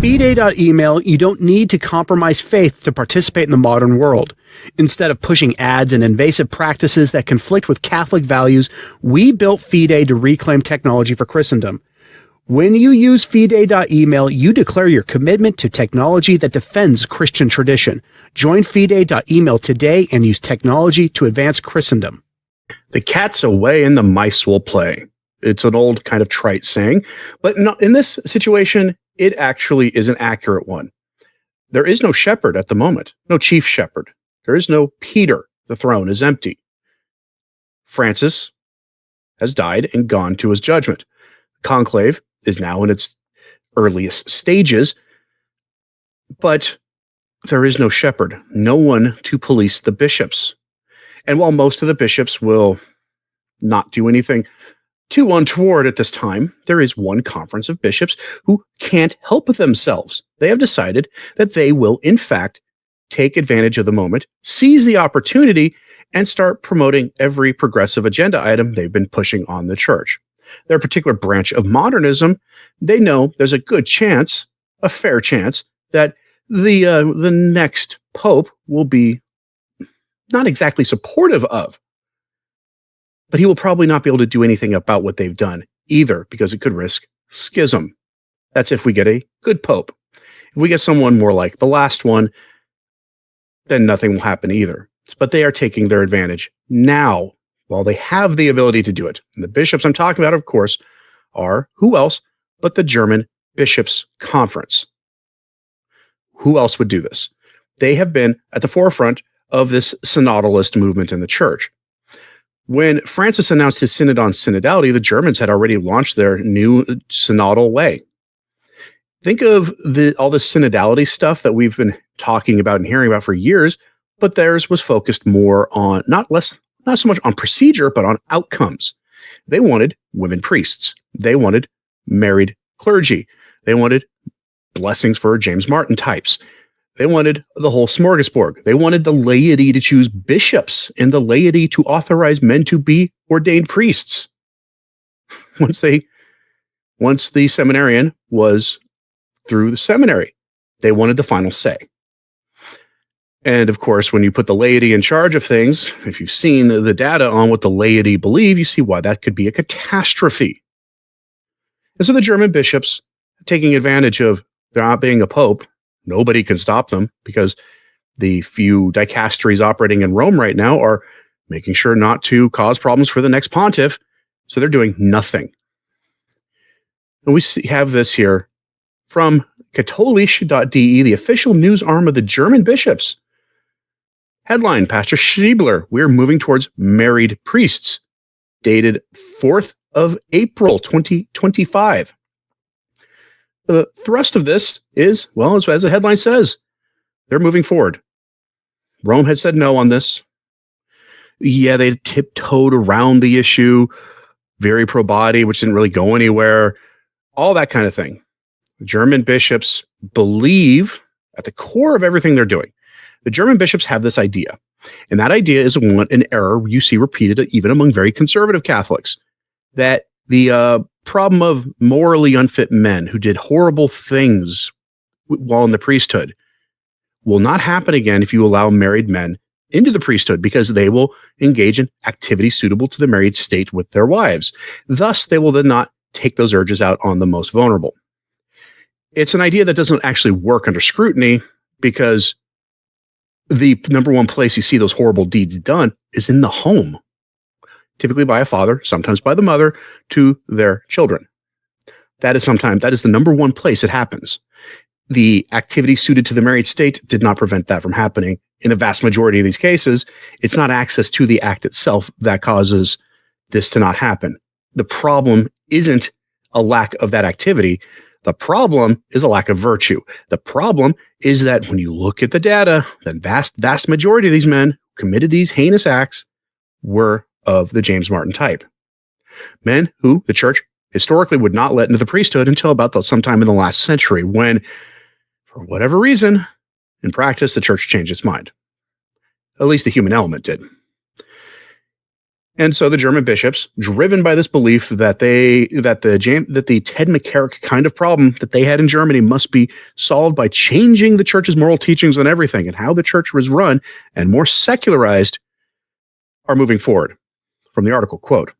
Fide.email, you don't need to compromise faith to participate in the modern world. Instead of pushing ads and invasive practices that conflict with Catholic values, we built Fide to reclaim technology for Christendom. When you use Fide.email, you declare your commitment to technology that defends Christian tradition. Join Fide.email today and use technology to advance Christendom. The cat's away and the mice will play. It's an old kind of trite saying, but in this situation, it actually is an accurate one. There is no shepherd at the moment, no chief shepherd. There is no Peter. The throne is empty. Francis has died and gone to his judgment. Conclave is now in its earliest stages, but there is no shepherd, no one to police the bishops. And while most of the bishops will not do anything too untoward at this time, there is one conference of bishops who can't help themselves. They have decided that they will, in fact, take advantage of the moment, seize the opportunity, and start promoting every progressive agenda item they've been pushing on the church. Their particular branch of modernism, they know there's a good chance, a fair chance, that the next pope will be not exactly supportive of, but he will probably not be able to do anything about what they've done either, because it could risk schism. That's if we get a good pope. If we get someone more like the last one, then nothing will happen either. But they are taking their advantage now while they have the ability to do it. And the bishops I'm talking about, of course, are who else but the German Bishops' Conference. Who else would do this? They have been at the forefront of this synodalist movement in the church. When Francis announced his synod on synodality, the Germans had already launched their new synodal way. Think of all the synodality stuff that we've been talking about and hearing about for years, but theirs was focused more on not so much on procedure, but on outcomes. They wanted women priests. They wanted married clergy. They wanted blessings for James Martin types. They wanted the whole smorgasbord. They wanted the laity to choose bishops and the laity to authorize men to be ordained priests. Once the seminarian was through the seminary, they wanted the final say. And of course, when you put the laity in charge of things, if you've seen the data on what the laity believe, you see why that could be a catastrophe. And so the German bishops, taking advantage of there not being a pope, nobody can stop them because the few dicasteries operating in Rome right now are making sure not to cause problems for the next pontiff. So they're doing nothing. And we have this here from katholisch.de, the official news arm of the German bishops. Headline, Pastor Schiebler, we're moving towards married priests. Dated 4th of April, 2025. The thrust of this is, well, as the headline says, they're moving forward. Rome had said no on this. Yeah, they tiptoed around the issue, very pro-body, which didn't really go anywhere, all that kind of thing. The German bishops believe, at the core of everything they're doing, the German bishops have this idea. And that idea is an error you see repeated even among very conservative Catholics, that the problem of morally unfit men who did horrible things while in the priesthood will not happen again if you allow married men into the priesthood, because they will engage in activity suitable to the married state with their wives. Thus, they will then not take those urges out on the most vulnerable. It's an idea that doesn't actually work under scrutiny, because the number one place you see those horrible deeds done is in the home, typically by a father, sometimes by the mother, to their children. That is the number one place it happens. The activity suited to the married state did not prevent that from happening. In the vast majority of these cases, it's not access to the act itself that causes this to not happen. The problem isn't a lack of that activity. The problem is a lack of virtue. The problem is that when you look at the data, the vast majority of these men who committed these heinous acts were of the James Martin type. Men who the church historically would not let into the priesthood until about sometime in the last century, when, for whatever reason, in practice, the church changed its mind. At least the human element did. And so the German bishops, driven by this belief that the Ted McCarrick kind of problem that they had in Germany must be solved by changing the church's moral teachings on everything and how the church was run and more secularized, are moving forward. From the article, quote,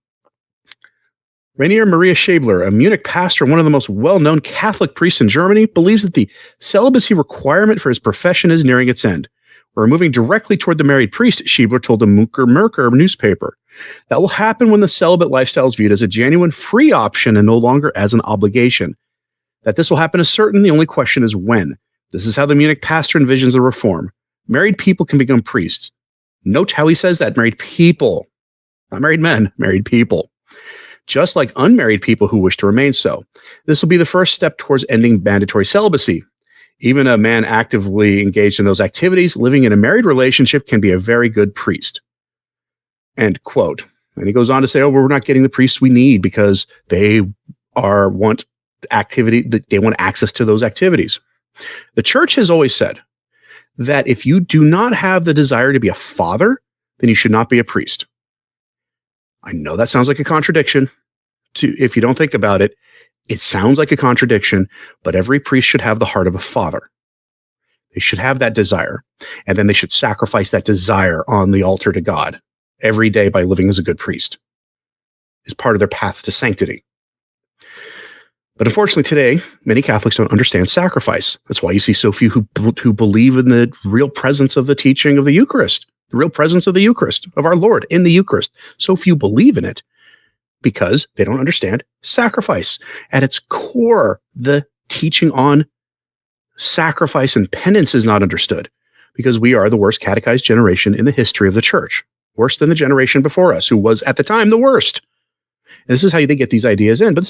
Rainier Maria Schäbler, a Munich pastor and one of the most well-known Catholic priests in Germany, believes that the celibacy requirement for his profession is nearing its end. We're moving directly toward the married priest, Schäbler told the Merkur newspaper. That will happen when the celibate lifestyle is viewed as a genuine free option and no longer as an obligation. That this will happen is certain, the only question is when. This is how the Munich pastor envisions the reform. Married people can become priests. Note how he says that, married people. Not married men, married people. Just like unmarried people who wish to remain so. This will be the first step towards ending mandatory celibacy. Even a man actively engaged in those activities, living in a married relationship can be a very good priest. End quote. And he goes on to say, we're not getting the priests we need because they want access to those activities. The church has always said that if you do not have the desire to be a father, then you should not be a priest. I know that sounds like a contradiction. If you don't think about it, it sounds like a contradiction, but every priest should have the heart of a father. They should have that desire, and then they should sacrifice that desire on the altar to God every day by living as a good priest. It's part of their path to sanctity. But unfortunately today, many Catholics don't understand sacrifice. That's why you see so few who believe in the real presence of the teaching of the Eucharist, the real presence of the Eucharist, of our Lord in the Eucharist. So few believe in it because they don't understand sacrifice. At its core, the teaching on sacrifice and penance is not understood because we are the worst catechized generation in the history of the church. Worse than the generation before us, who was at the time the worst. And this is how they get these ideas in. But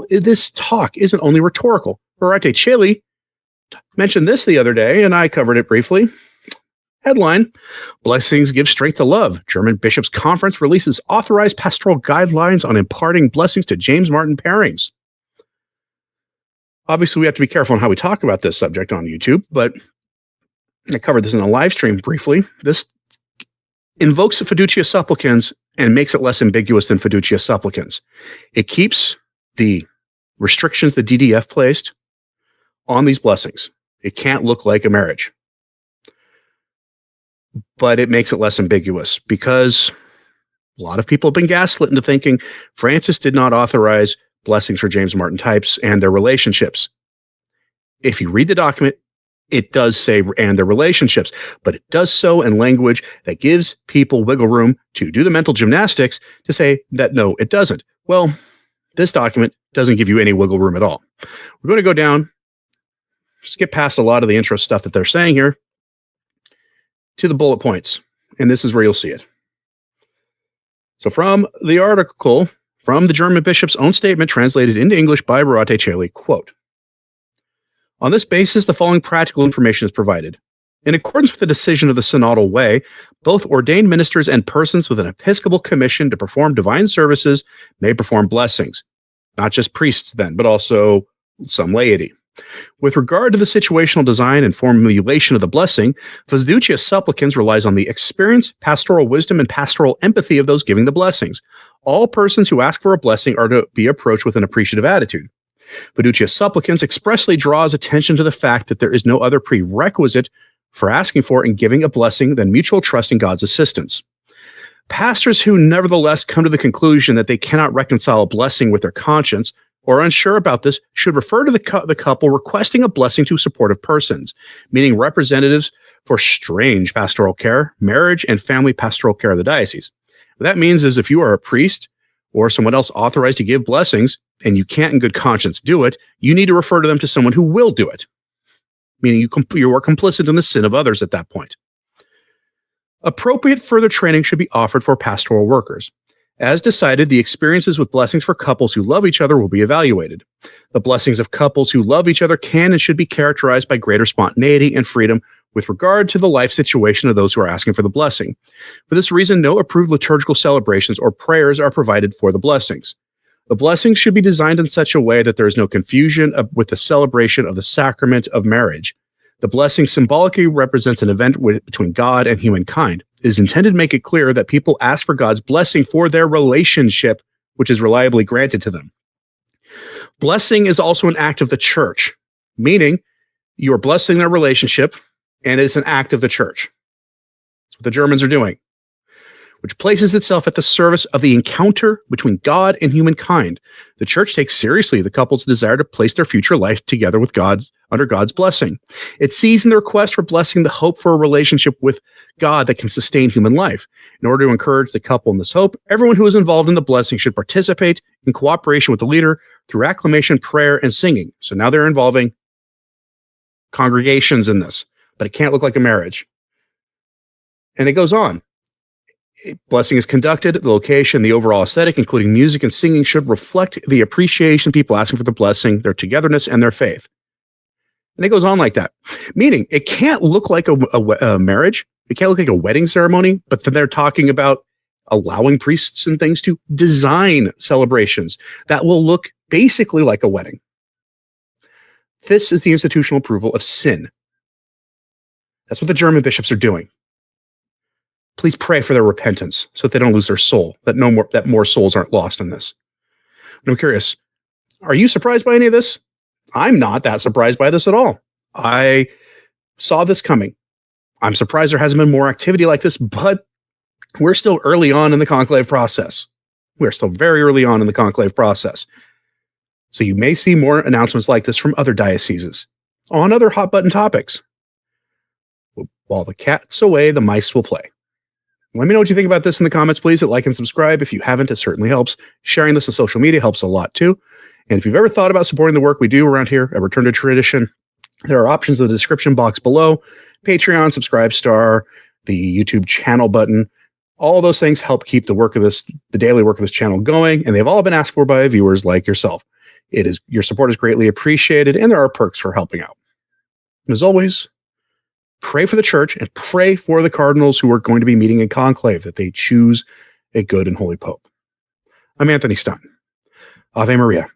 this talk isn't only rhetorical. Verate Cheli mentioned this the other day, and I covered it briefly. Headline, Blessings Give Strength to Love. German Bishops' Conference releases authorized pastoral guidelines on imparting blessings to James Martin pairings. Obviously, we have to be careful on how we talk about this subject on YouTube, but I covered this in a live stream briefly. This invokes the fiducia supplicans and makes it less ambiguous than fiducia supplicans. It keeps the restrictions the DDF placed on these blessings. It can't look like a marriage. But it makes it less ambiguous because a lot of people have been gaslit into thinking Francis did not authorize blessings for James Martin types and their relationships. If you read the document, it does say and their relationships, but it does so in language that gives people wiggle room to do the mental gymnastics to say that no, it doesn't. Well, this document doesn't give you any wiggle room at all. We're going to go down, skip past a lot of the intro stuff that they're saying here to the bullet points, and this is where you'll see it. So from the article, from the German bishop's own statement translated into English by Verate Cheli, quote, On this basis, the following practical information is provided. In accordance with the decision of the synodal way, both ordained ministers and persons with an episcopal commission to perform divine services may perform blessings. Not just priests then, but also some laity. With regard to the situational design and formulation of the blessing, fiducia supplicans relies on the experience, pastoral wisdom, and pastoral empathy of those giving the blessings. All persons who ask for a blessing are to be approached with an appreciative attitude. Fiducia supplicans expressly draws attention to the fact that there is no other prerequisite for asking for and giving a blessing than mutual trust in God's assistance. Pastors who nevertheless come to the conclusion that they cannot reconcile a blessing with their conscience or are unsure about this should refer to the couple requesting a blessing to supportive persons, meaning representatives for strange pastoral care, marriage, and family pastoral care of the diocese. What that means is if you are a priest or someone else authorized to give blessings and you can't in good conscience do it, you need to refer to them to someone who will do it, meaning you are complicit in the sin of others at that point. Appropriate further training should be offered for pastoral workers. As decided, the experiences with blessings for couples who love each other will be evaluated. The blessings of couples who love each other can and should be characterized by greater spontaneity and freedom with regard to the life situation of those who are asking for the blessing. For this reason, no approved liturgical celebrations or prayers are provided for the blessings. The blessings should be designed in such a way that there is no confusion with the celebration of the sacrament of marriage. The blessing symbolically represents an event between God and humankind. It is intended to make it clear that people ask for God's blessing for their relationship, which is reliably granted to them. Blessing is also an act of the church, meaning you are blessing their relationship, and it's an act of the church. That's what the Germans are doing, which places itself at the service of the encounter between God and humankind. The church takes seriously the couple's desire to place their future life together with God under God's blessing. It sees in the request for blessing the hope for a relationship with God that can sustain human life. In order to encourage the couple in this hope, everyone who is involved in the blessing should participate in cooperation with the leader through acclamation, prayer, and singing. So now they're involving congregations in this, but it can't look like a marriage. And it goes on. Blessing is conducted, the location, the overall aesthetic, including music and singing, should reflect the appreciation of people asking for the blessing, their togetherness, and their faith. And it goes on like that. Meaning, it can't look like a marriage. It can't look like a wedding ceremony, but then they're talking about allowing priests and things to design celebrations that will look basically like a wedding. This is the institutional approval of sin. That's what the German bishops are doing. Please pray for their repentance so that they don't lose their soul, that more souls aren't lost in this. And I'm curious, are you surprised by any of this? I'm not that surprised by this at all. I saw this coming. I'm surprised there hasn't been more activity like this, but we're still early on in the conclave process. We're still very early on in the conclave process. So you may see more announcements like this from other dioceses on other hot button topics. While the cat's away, the mice will play. Let me know what you think about this in the comments, please. Hit like and subscribe. If you haven't, it certainly helps. Sharing this on social media helps a lot too. And if you've ever thought about supporting the work we do around here at Return to Tradition, there are options in the description box below. Patreon, Subscribe Star, the YouTube channel button. All those things help keep the daily work of this channel going, and they've all been asked for by viewers like yourself. Your support is greatly appreciated, and there are perks for helping out. And as always, pray for the church and pray for the cardinals who are going to be meeting in conclave, that they choose a good and holy pope. I'm Anthony Stine. Ave Maria.